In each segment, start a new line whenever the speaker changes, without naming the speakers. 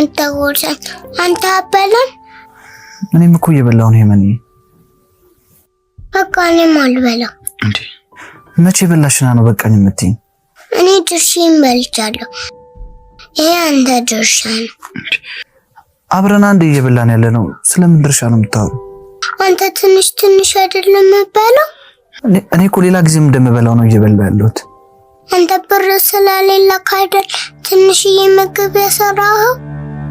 የምታጎርሰኝ? አንተ አበላም?
እኔም እኮ እየበላሁ ነው የመን።
በቃ እኔም አልበላም።
እንዴ መቼ በላሽና ነው በቃኝ የምትይኝ?
እኔ ድርሼን በልቻለሁ። ይሄ አንተ ድርሻ ነው።
አብረን አንድ እየበላን ያለ ነው። ስለምን ድርሻ ነው የምታወራው?
አንተ ትንሽ አይደለም የምበላው?
እኔ እኮ ሌላ ጊዜም እንደምበላው ነው እየበላሁ ያለሁት።
አንተ ብር ስለሌለ ካይደል ትንሽዬ ምግብ ያሰራኸው?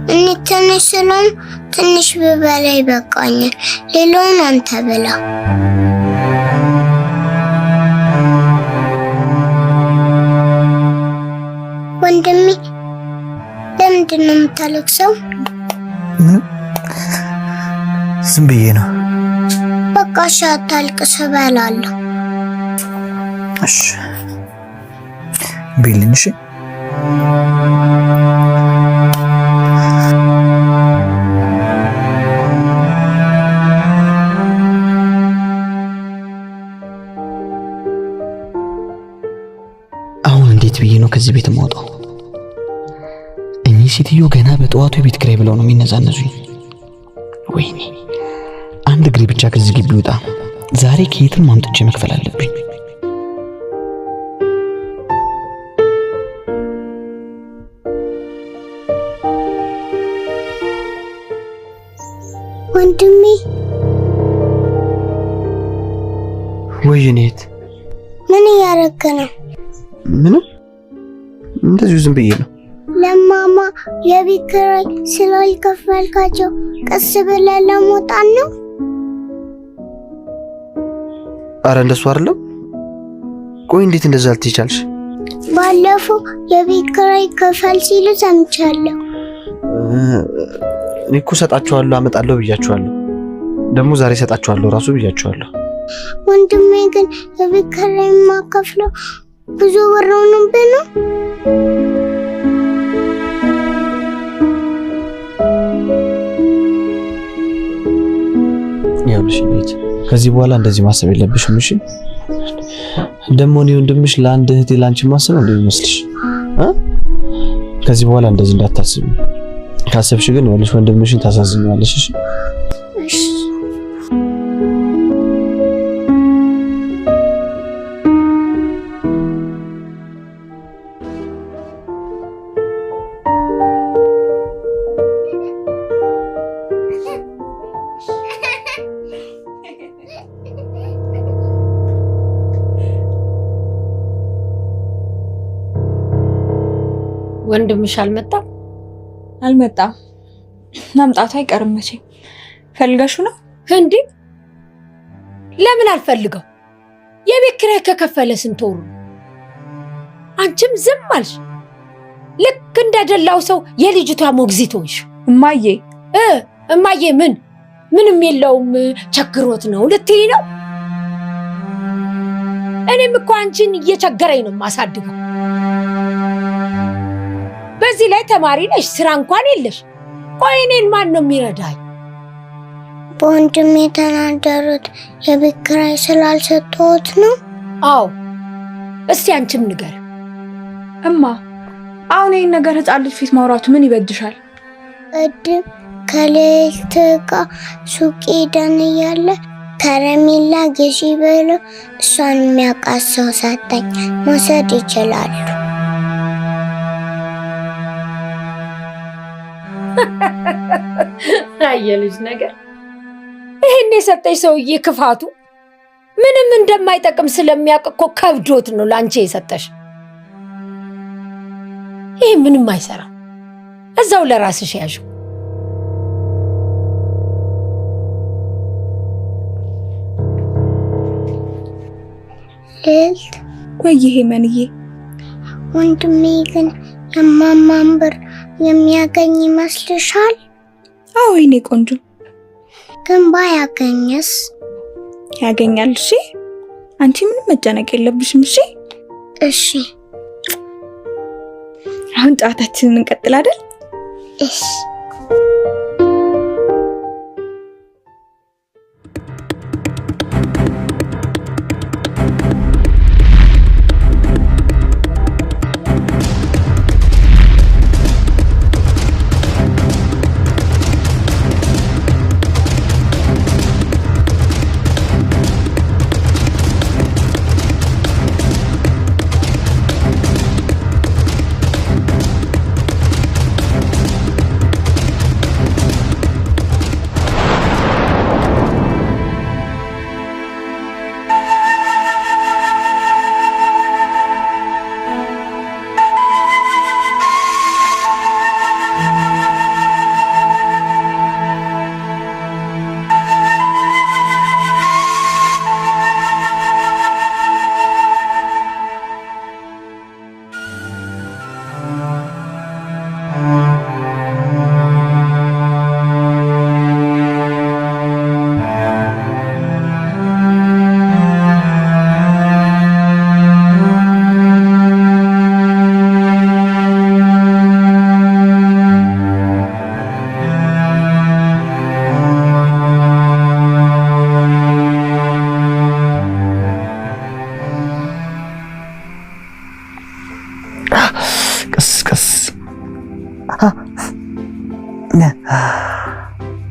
እኔ ትንሽ ስለሆነ ትንሽ ብበላ ይበቃኛል። ሌላውን አንተ ብላ። ወንድሜ ለምንድን ነው የምታለቅሰው?
ዝም ብዬ ነው።
በቃ እሺ አታልቅስ፣ እበላለሁ።
እሺ ቢልኝ። እሺ
አሁን እንዴት ብዬ ነው ከዚህ ቤት የማወጣው? እኚህ ሴትዮ ገና በጠዋቱ የቤት ኪራይ ብለው ነው የሚነዛነዙኝ። ወይኔ አንድ እግሬ ብቻ ከዚህ ግቢ ወጣ። ዛሬ ከየትም አምጥቼ መክፈል አለብኝ።
ወንድሜ
ወይኔት
ምን እያደረክ ነው?
ምንም እንደዚሁ ዝም ብዬ ነው።
ለማማ የቤት ኪራይ ስላልከፈልካቸው ቀስ ብለህ ለመውጣት ነው?
አረ እንደሱ አይደለም። ቆይ እንዴት እንደዛ ልትይቻልሽ?
ባለፈው የቤት ኪራይ ከፈል ሲሉ ሰምቻለሁ።
እኔ እኮ ሰጣቸዋለሁ አመጣለሁ ብያቸዋለሁ። ደግሞ ዛሬ ሰጣቸዋለሁ ራሱ ብያቸዋለሁ።
ወንድሜ ግን የቤት ኪራይ የማከፍለው ብዙ ብር ሆኖብህ ነው?
ያውልሽ ቤት ከዚህ በኋላ እንደዚህ ማሰብ የለብሽም። እሺ ደግሞ እኔ ወንድምሽ ለአንድ እህቴ ላንቺ ማሰብ እንዴ ይመስልሽ? ከዚህ በኋላ እንደዚህ እንዳታስቢ። ካሰብሽ ግን ወልሽ ወንድምሽን ታሳዝኛለሽ። እሺ
እሺ
ወንድምሽ አልመጣም?
መምጣቱ አይቀርም መቼም። ፈልገሹ ነው
እንዴ? ለምን አልፈልገው? የቤት ኪራይ ከከፈለ ስንት ወሩ? አንቺም ዝም አልሽ። ልክ እንደደላው ሰው የልጅቷ ሞግዚት ሆንሽ። እማዬ ምንም የለውም ቸግሮት ነው ልትይ ነው? እኔም እኮ አንቺን እየቸገረኝ ነው ማሳድገው። በዚህ ላይ ተማሪ ነሽ፣ ስራ እንኳን የለሽ። ቆይ እኔን ማን ነው የሚረዳኝ?
በወንድሜ የተናደሩት የቤት ኪራይ ስላልሰጠሁት ነው?
አዎ። እስቲ አንቺም ንገር
እማ። አሁን ይሄን ነገር ህፃን ልጅ ፊት ማውራቱ ምን ይበጅሻል?
ቅድም ከሌሊት ጋር ሱቅ ሄደን እያለ ከረሜላ ግዢ ብሎ እሷን የሚያውቃት ሰው ሰጠኝ። መውሰድ ይችላሉ።
አየልሽ ነገር። ይሄን የሰጠሽ ሰውዬ ክፋቱ ምንም እንደማይጠቅም ስለሚያውቅ እኮ ከብዶት ነው ላንቺ የሰጠሽ። ይሄ ምንም አይሰራም። እዛው ለራስሽ ያዡ።
ልዕልት
ወይ ይሄ መንዬ፣
ወንድሜ ግን የማማን ብር የሚያገኝ ይመስልሻል?
አዎ የኔ ቆንጆ።
ግን ባያገኝስ?
ያገኛል። እሺ አንቺ ምንም መጨነቅ የለብሽም። እሺ
እሺ።
አሁን ጨዋታችንን እንቀጥል አይደል?
እሺ።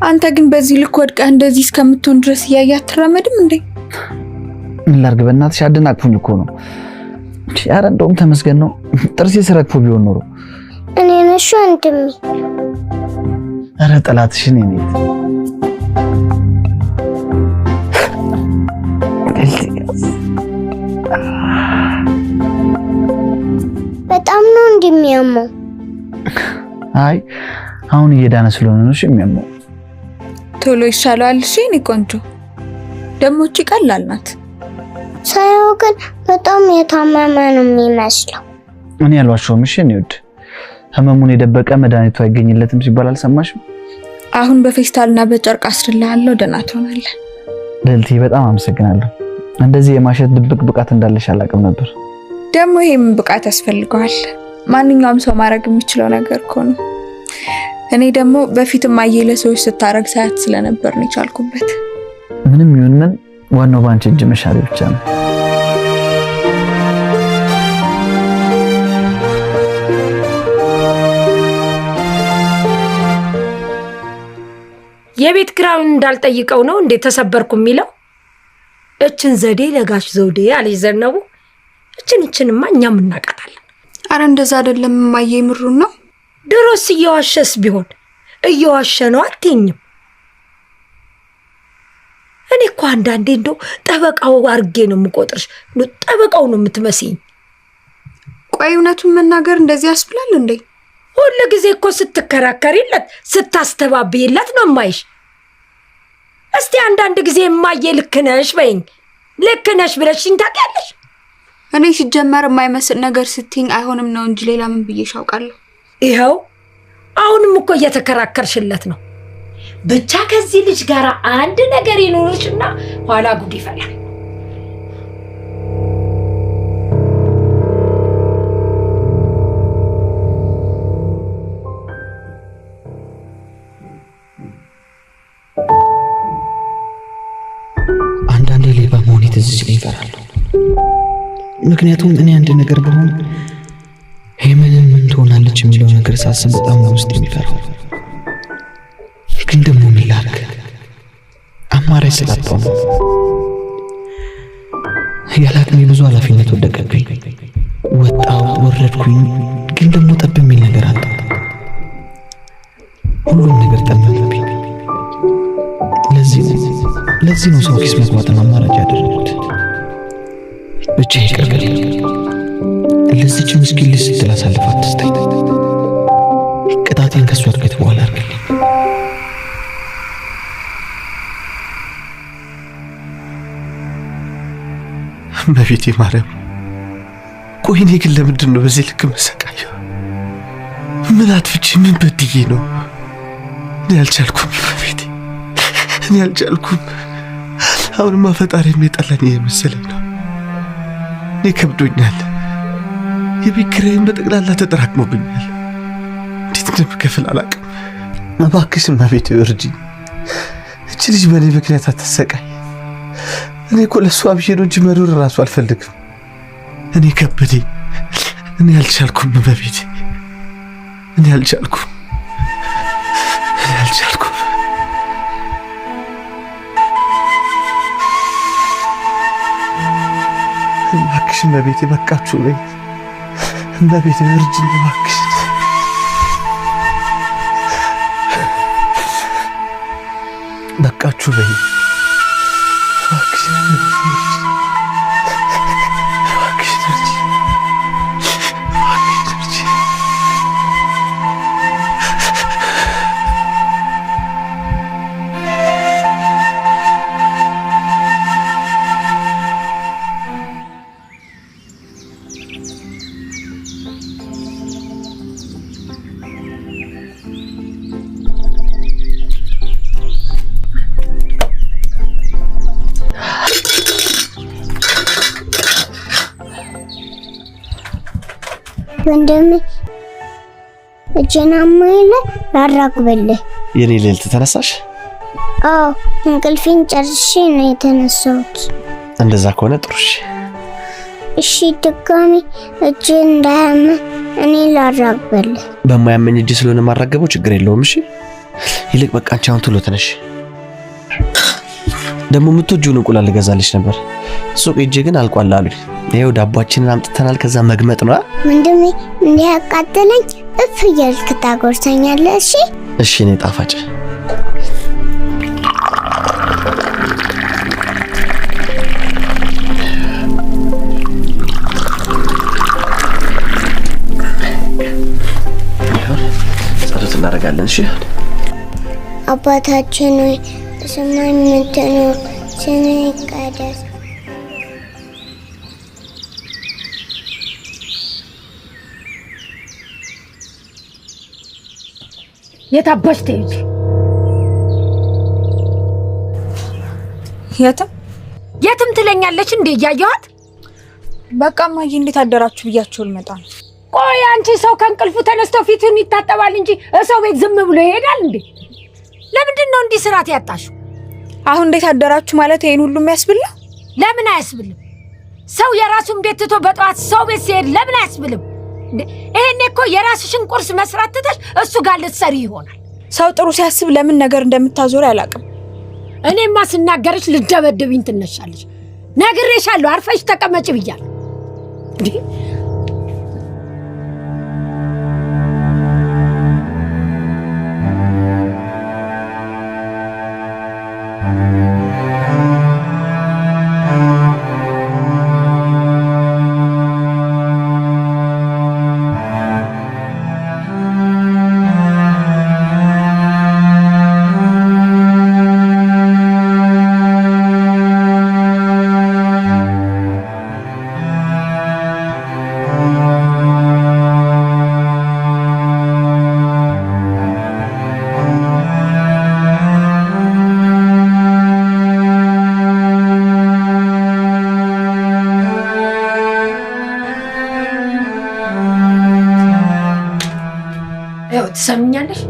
አንተ ግን በዚህ ልክ ወድቀህ እንደዚህ እስከምትሆን ድረስ እያየህ አትራመድም እንዴ?
ምን ላድርግ በእናትሽ አደናቅፉኝ እኮ ነው። ኧረ እንደውም ተመስገን ነው ጥርሴ ስረግፎ ቢሆን ኖሮ።
እኔ ነሽ ወንድሜ።
ኧረ ጠላትሽን እኔ
በጣም ነው እንደሚያመው።
አይ አሁን እየዳነ ስለሆነ ነው የሚያመው።
ቶሎ ይሻላል። እሺ እኔ ቆንጆ ደግሞ እቺ ቀላል ናት።
ሳይው ግን በጣም የታመመ ነው የሚመስለው።
እኔ ያልዋሸሁም። እሺ እኔ ወድ ህመሙን የደበቀ መድኃኒቱ አይገኝለትም ሲባል አልሰማሽም?
አሁን በፌስታልና በጨርቅ አስርልሃለሁ፣ ደህና ትሆናለህ።
ልልቲ በጣም አመሰግናለሁ። እንደዚህ የማሸት ድብቅ ብቃት እንዳለሽ አላውቅም ነበር።
ደግሞ ይሄም ብቃት ያስፈልገዋል። ማንኛውም ሰው ማድረግ የሚችለው ነገር እኮ ነው። እኔ ደግሞ በፊትም አየለ ሰዎች ስታረግ ሳያት ስለነበር ነው የቻልኩበት።
ምንም ይሁን ምን ዋናው ባንቺ እጅ መሻሪ ብቻ ነው።
የቤት ኪራዩን እንዳልጠይቀው ነው እንዴ ተሰበርኩ የሚለው? እችን ዘዴ ለጋሽ ዘውዴ አለች ዘነቡ። እችንማ እኛም እናውቃታለን።
አረ እንደዛ አይደለም ማየ፣ ምሩን ነው።
ድሮስ እየዋሸስ ቢሆን እየዋሸ ነው አትኝም? እኔ እኮ አንዳንዴ እንደው ጠበቃው አርጌ ነው የምቆጥርሽ። ጠበቃው ነው የምትመስይኝ።
ቆይ እውነቱን መናገር እንደዚህ ያስብላል እንዴ?
ሁሉ ጊዜ እኮ ስትከራከሪለት ስታስተባብይለት ነው የማይሽ። እስቲ አንዳንድ ጊዜ እማዬ ልክ ነሽ በይኝ። ልክ ነሽ ብለሽኝ ታውቂያለሽ?
እኔ ሲጀመር የማይመስል ነገር ስትይኝ አይሆንም ነው እንጂ ሌላ ምን ብዬሽ አውቃለሁ?
ይኸው አሁንም እኮ እየተከራከርሽለት ነው። ብቻ ከዚህ ልጅ ጋር አንድ ነገር ይኖርሽና ኋላ ጉድ ይፈላል።
አንዳንዴ ሌባ መሆኔ ትዝ ሲለኝ እፈራለሁ። ምክንያቱም እኔ አንድ ነገር በሆን ሄመንን ምን ትሆናለች የሚለው ነገር ሳስብ በጣም ውስጥ የሚፈራው። ግን ደግሞ ምን ላድርግ? አማራጭ ስላጣሁ ነው። ያለ አቅሜ ብዙ ኃላፊነት ወደቀብኝ። ወጣሁ ወረድኩኝ፣ ግን ደግሞ ጠብ የሚል ነገር አጣሁ። ሁሉም ነገር ጠመመብኝ። ለዚህ ነው ሰው ኪስ መግባትን አማራጭ ያደረኩት። ብቻ ይቅር በለኝ። ለዚች ምስኪን ልጅ ስትል አሳልፋ አትስጠኝ። ቅጣቴን ከሷ እድገት በኋላ አድርግልኝ።
እመቤቴ ማርያም፣ ቆይ እኔ ግን ለምንድን ነው በዚህ ልክ መሰቃየው? ምን አጥፍቼ ምን በድዬ ነው? እኔ አልቻልኩም እመቤቴ፣ እኔ አልቻልኩም። አሁንማ ፈጣሪ የጠላኝ የመሰለኝ ነው። እኔ ከብዶኛል። የቤት ኪራይም በጠቅላላ ተጠራቅሞብኛል። እንዴት እንደምከፍል አላውቅም። እባክሽ እመቤቴ እርጂኝ። እቺ ልጅ በእኔ ምክንያት አትሰቃይ። እኔ እኮ ለእሷ ብዬ ነው እንጂ መኖር እራሱ አልፈልግም። እኔ ከበደኝ። እኔ አልቻልኩም እመቤቴ፣ እኔ አልቻልኩም። እባክሽ እመቤቴ በቃችሁ በይ። እመቤቴ እርጂኝ እባክሽ። በቃችሁ በይ እባክሽ።
ወንድሜ እጀናማ ይለ ላራግበልህ።
የኔ ልዕልት ተነሳሽ?
አዎ እንቅልፌን ጨርሼ ነው የተነሳሁት።
እንደዛ ከሆነ ጥሩሽ።
እሺ ድጋሚ እጄን እንዳያመ እኔ ላራግበልህ።
በማያመኝ እጅ ስለሆነ ማራገበው ችግር የለውም። እሺ ይልቅ በቃ አንቺ አሁን ቶሎ ተነሽ። ደግሞ የምትወጂውን እንቁላል ልገዛልሽ ነበር ሱቅ ሂጅ፣ ግን አልቋል አሉኝ። ይኸው ዳቦአችንን አምጥተናል። ከዛ መግመጥ ነው።
ወንድሜ እንዲህ ያቃጠለኝ እፍ እያልክ ታጎርሰኛለህ። እሺ
እሺ፣ እኔ ጣፋጭ ጸሎት እናደርጋለን። እሺ
አባታችን ሆይ በሰማይ የምትኖር ስምህ ይቀደስ።
የታባሽ ትሄጂ? የትም ትለኛለች እንዴ? እያየኋት
በቃ እማዬ እንዴት አደራችሁ ብያችሁ ልመጣ ነው።
ቆይ አንቺ ሰው ከእንቅልፉ ተነስቶ ፊቱን ይታጠባል እንጂ ሰው ቤት ዝም ብሎ ይሄዳል እንዴ? ለምንድን ነው እንዲህ ስርዓት ያጣሽው?
አሁን እንዴት አደራችሁ ማለት ይሄን ሁሉ የሚያስብል?
ለምን አያስብልም? ሰው የራሱን ቤት ትቶ በጠዋት ሰው ቤት ሲሄድ ለምን አያስብልም? ይሄኔ እኮ የራስሽን ቁርስ መስራት ትተሽ እሱ ጋር ልትሰሪ ይሆናል።
ሰው ጥሩ ሲያስብ ለምን ነገር እንደምታዞር አላውቅም።
እኔማ ስናገርሽ ልደበድብኝ ትነሻለሽ። ነግሬሻለሁ፣ አርፈሽ ተቀመጭ ብያለሁ። ትሰምኛለሽ?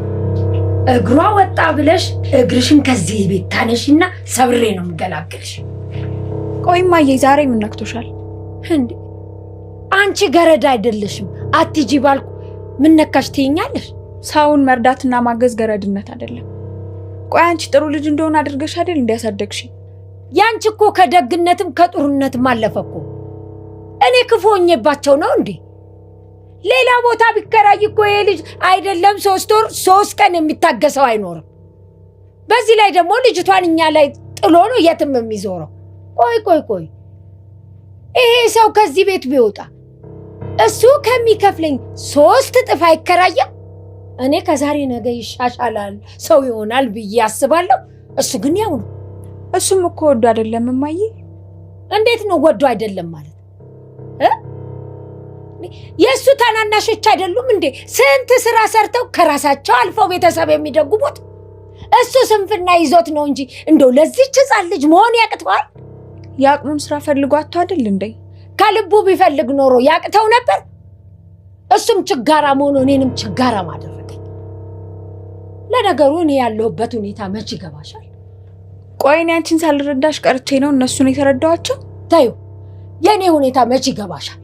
እግሯ ወጣ ብለሽ እግርሽን ከዚህ ቤት ታነሽና ሰብሬ ነው የምገላገልሽ።
ቆይ እማዬ ዛሬ ምን ነክቶሻል
እንዴ? አንቺ ገረድ አይደለሽም። አትጂ ባልኩ ምን ነካሽ ትይኛለሽ?
ሰውን መርዳትና ማገዝ ገረድነት አይደለም። ቆይ አንቺ ጥሩ ልጅ እንደሆነ አድርገሽ አይደል እንዲያሳደግሽ?
ያንቺ እኮ ከደግነትም ከጥሩነትም አለፈ እኮ። እኔ ክፉ ሆኜባቸው ነው እንዴ? ሌላ ቦታ ቢከራይ እኮ ይሄ ልጅ አይደለም 3 ወር 3 ቀን የሚታገሰው አይኖርም። በዚህ ላይ ደግሞ ልጅቷን እኛ ላይ ጥሎ ነው የትም የሚዞረው። ቆይ ይሄ ሰው ከዚህ ቤት ቢወጣ እሱ ከሚከፍለኝ 3 እጥፍ አይከራየም? እኔ ከዛሬ ነገ ይሻሻላል ሰው ይሆናል ብዬ አስባለሁ። እሱ ግን ያው ነው።
እሱም እኮ ወዶ አይደለም እማዬ።
እንዴት ነው ወዶ አይደለም ማለት? የእሱ ታናናሾች አይደሉም እንዴ ስንት ስራ ሰርተው ከራሳቸው አልፈው ቤተሰብ የሚደጉሙት? እሱ ስንፍና ይዞት ነው እንጂ እንደው ለዚህች ሕፃን ልጅ መሆን ያቅተዋል?
የአቅሙን ስራ ፈልጓት አይደል እንዴ?
ከልቡ ቢፈልግ ኖሮ ያቅተው ነበር? እሱም ችጋራ መሆኑ እኔንም ችጋራ ማደረገኝ። ለነገሩ እኔ ያለሁበት ሁኔታ መች ይገባሻል?
ቆይ እኔ አንቺን ሳልረዳሽ ቀርቼ ነው እነሱን የተረዳዋቸው?
ታዩ የኔ ሁኔታ መች ይገባሻል?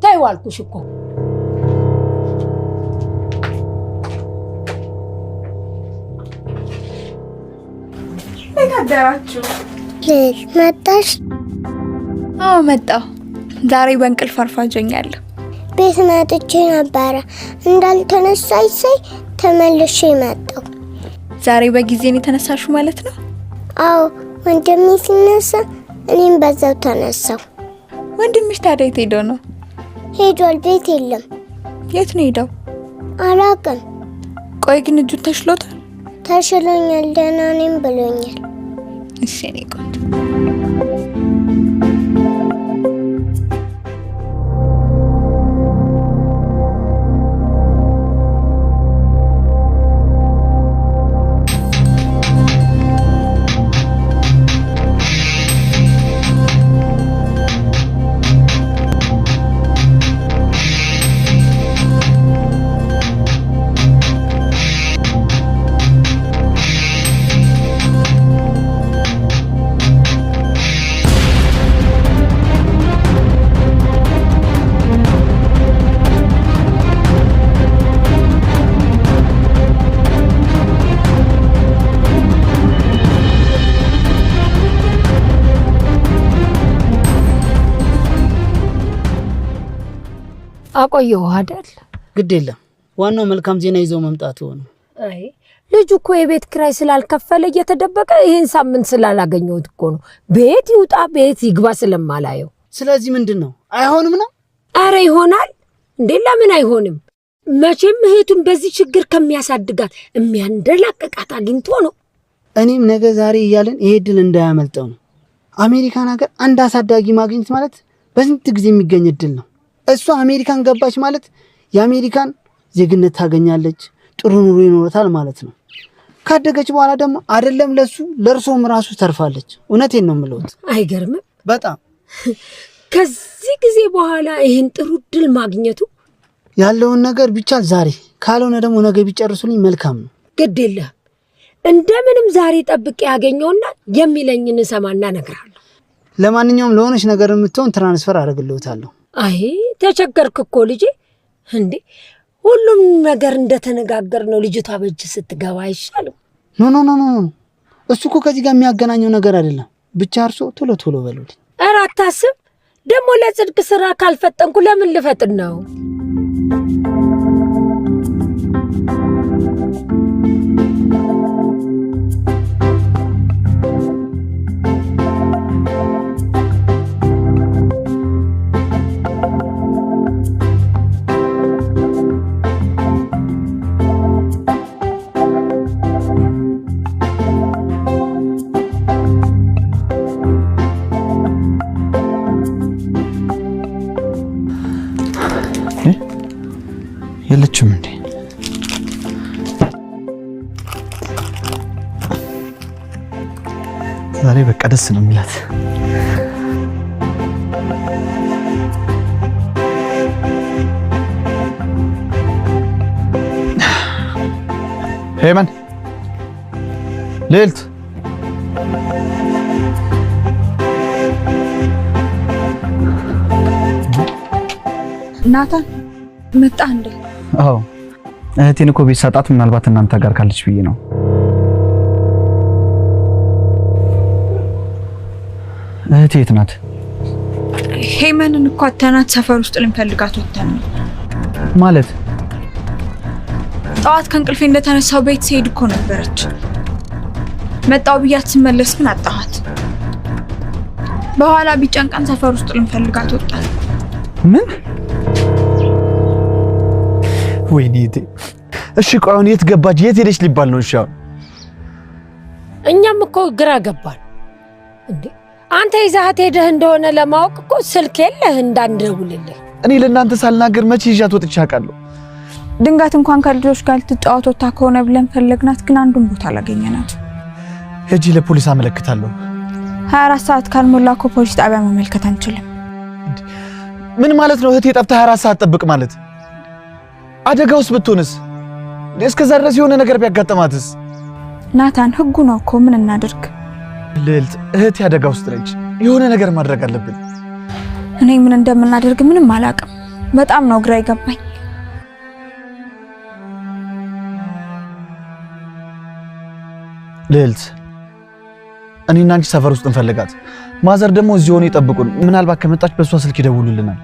ታዩ አልኩሽ እኮ።
አደራችሁ?
መጣሽ?
አዎ መጣሁ። ዛሬ በእንቅልፍ አርፋጆኛለሁ።
ቤት መጥቼ ነበረ እንዳልተነሳይ ሳይ ተመልሼ መጣሁ።
ዛሬ በጊዜ ነው የተነሳሽው ማለት ነው?
አዎ ወንድሜ ሲነሳ እኔም በዛው ተነሳሁ።
ወንድምሽ ታዲያ የት ሄዶ ነው?
ሄዷል፣ ቤት የለም።
የት ነው ሄደው?
አላውቅም።
ቆይ ግን እጁ ተሽሎታል?
ተሽሎኛል፣ ደህና ነኝ ብሎኛል።
እሺ እኔ ቆንጆ
አቆየው አይደል?
ግድ የለም ዋናው መልካም ዜና ይዘው መምጣቱ ነው።
አይ ልጁ እኮ የቤት ኪራይ ስላልከፈለ እየተደበቀ ይሄን ሳምንት ስላላገኘሁት እኮ ነው። ቤት ይውጣ ቤት ይግባ ስለማላየው።
ስለዚህ ምንድነው አይሆንም ነው?
አረ ይሆናል እንዴ ለምን አይሆንም? መቼም እህቱን በዚህ ችግር ከሚያሳድጋት የሚያንደላቅቃት አግኝቶ ነው።
እኔም ነገ ዛሬ እያለን ይሄ ድል እንዳያመልጠው ነው። አሜሪካን ሀገር አንድ አሳዳጊ ማግኘት ማለት በስንት ጊዜ የሚገኝ ድል ነው። እሷ አሜሪካን ገባች ማለት የአሜሪካን ዜግነት ታገኛለች፣ ጥሩ ኑሮ ይኖራታል ማለት ነው። ካደገች በኋላ ደግሞ አይደለም ለእርሶም ራሱ ተርፋለች። እውነቴን ነው የምለውት።
አይገርምም?
በጣም
ከዚህ ጊዜ በኋላ ይሄን ጥሩ ድል ማግኘቱ
ያለውን ነገር ቢቻል ዛሬ ካልሆነ ደግሞ ነገ ቢጨርሱልኝ መልካም ነው።
ግድ የለም እንደምንም ዛሬ ጠብቄ ያገኘውና የሚለኝን ሰማና እነግርሃለሁ።
ለማንኛውም ለሆነች ነገር የምትሆን ትራንስፈር አደርግልዎታለሁ።
አይ ተቸገርክ እኮ ልጄ። እንዴ ሁሉም ነገር እንደተነጋገር ነው። ልጅቷ በእጅ ስትገባ አይሻልም?
ኖ እሱ እኮ ከዚህ ጋር የሚያገናኘው ነገር አይደለም። ብቻ እርሶ ቶሎ በሉልኝ።
ኧረ አታስብ። ደግሞ ለጽድቅ ስራ ካልፈጠንኩ ለምን ልፈጥን ነው?
የለችም እንዴ? ዛሬ በቃ ደስ ነው የሚላት። ሄመን ልዕልት
ናታን መጣ እንዴ?
አዎ እህቴን እኮ ቤት ሳጣት ምናልባት እናንተ ጋር ካለች ብዬ ነው። እህቴ የት ናት?
ሄመንን እኮ አተናት ሰፈር ውስጥ ልንፈልጋት ወጥተን ነው።
ማለት
ጠዋት ከእንቅልፌ እንደተነሳው ቤት ስሄድ እኮ ነበረች። መጣው ብያት ስመለስ ግን አጣኋት። በኋላ ቢጨንቀን ሰፈር ውስጥ ልንፈልጋት ወጣን።
ምን? ወይኔ እሺ ቆይ አሁን የት ገባች? የት ሄደች ሊባል ነው? እሺ
እኛም እኮ ግራ ገባን። እንዴ አንተ ይዛት ሄደህ እንደሆነ ለማወቅ እኮ ስልክ የለህ እንዳንደውልልህ።
እኔ ለእናንተ ሳልናገር መቼ ይዣት ወጥቼ አውቃለሁ?
ድንጋት እንኳን ከልጆች ጋር ልትጫወት ወጣ ከሆነ ብለን ፈለግናት፣ ግን አንዱን ቦታ አላገኘናት።
ሄጂ ለፖሊስ አመለክታለሁ።
24 ሰዓት ካልሞላ እኮ ፖሊስ ጣቢያ መመልከት አንችልም።
ምን ማለት ነው? እህቴ ጠፍታ 24 ሰዓት ጠብቅ ማለት? አደጋውስ ብትሆንስ? እስከዛ ድረስ የሆነ ነገር ቢያጋጥማትስ?
ናታን ህጉ ነው እኮ ምን እናድርግ?
ልዕልት እህቴ አደጋ ውስጥ ነች። የሆነ ነገር ማድረግ አለብን።
እኔ ምን እንደምናደርግ ምንም አላውቅም። በጣም ነው ግራ ይገባኝ።
ልዕልት እኔና አንቺ ሰፈር ውስጥ እንፈልጋት። ማዘር ደግሞ እዚህ ሆነ ይጠብቁን። ምናልባት ከመጣች በሷ ስልክ ይደውሉልናል።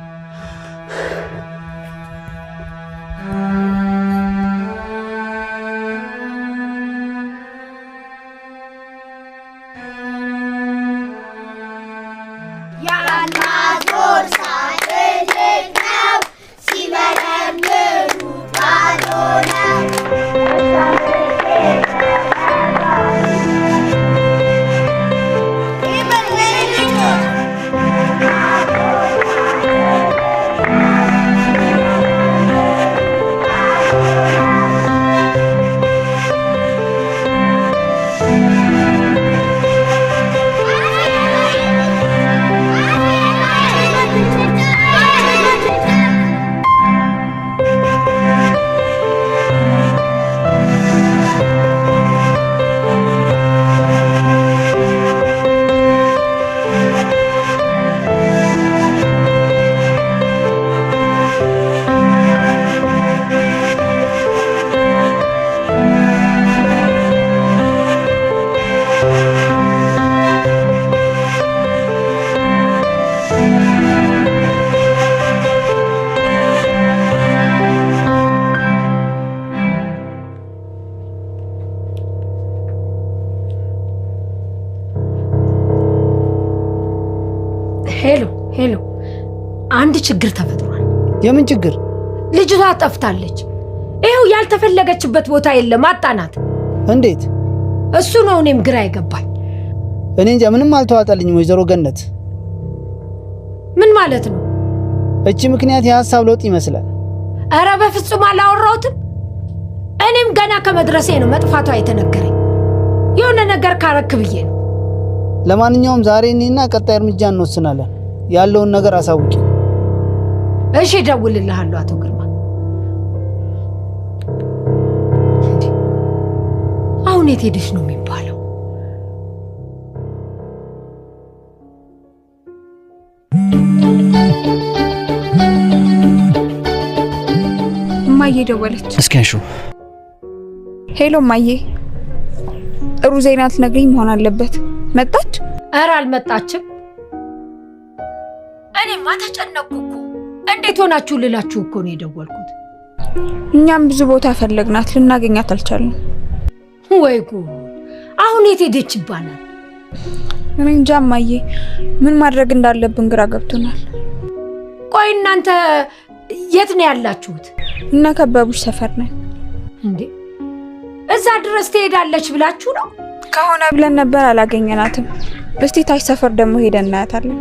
ሄሎ፣ አንድ ችግር ተፈጥሯል።
የምን ችግር?
ልጅቷ ጠፍታለች። ይኸው ያልተፈለገችበት ቦታ የለም፣ አጣናት።
እንዴት?
እሱ ነው እኔም ግራ ይገባኝ።
እኔ እንጃ ምንም አልተዋጠልኝም ወይዘሮ ገነት።
ምን ማለት ነው?
እቺ ምክንያት የሐሳብ ለውጥ ይመስላል።
ኧረ በፍጹም አላወራሁትም። እኔም ገና ከመድረሴ ነው መጥፋቷ የተነገረኝ። የሆነ ነገር ካረክ ብዬ ነው።
ለማንኛውም ዛሬ እኔና ቀጣይ እርምጃ እንወስናለን። ያለውን ነገር አሳውቂ።
እሺ እደውልልሃለሁ አቶ ግርማ። አሁን የት ሄደሽ ነው የሚባለው?
እማዬ ደወለች።
እስኪ አንሺው።
ሄሎ እማዬ፣ ጥሩ ዜና ልትነግሪኝ መሆን አለበት። መጣች?
ኧረ አልመጣችም። እኔማ ተጨነቅኩ እኮ። እንዴት ሆናችሁ ልላችሁ እኮ ነው የደወልኩት።
እኛም ብዙ ቦታ ፈለግናት፣ ልናገኛት አልቻልንም።
ወይ ጉድ! አሁን የት ሄደች ይባላል?
እኔ እንጃ እማዬ፣ ምን ማድረግ እንዳለብን ግራ ገብቶናል።
ቆይ እናንተ የት ነው ያላችሁት?
እነ ከበቡሽ ሰፈር ነን።
እንዴ እዛ ድረስ ትሄዳለች ብላችሁ ነው?
ከሆነ ብለን ነበር፣ አላገኘናትም። እስቲ ታች ሰፈር ደግሞ ሄደን እናያታለን።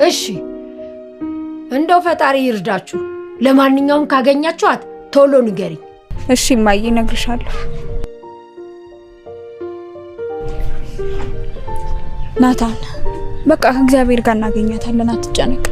እሺ እንደው ፈጣሪ ይርዳችሁ። ለማንኛውም ካገኛችኋት ቶሎ ንገሪኝ።
እሺ እማዬ፣ እነግርሻለሁ። ናታን፣ በቃ እግዚአብሔር ጋር እናገኛታለን፣ አትጨነቅ።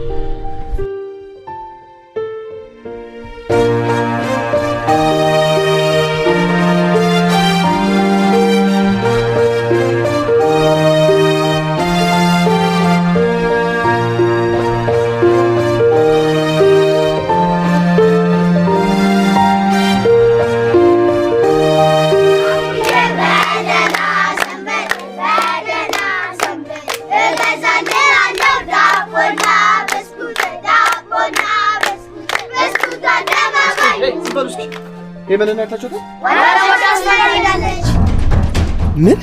የመለና ታችሁት
ወደ ወደ አስተዳደረች
ምን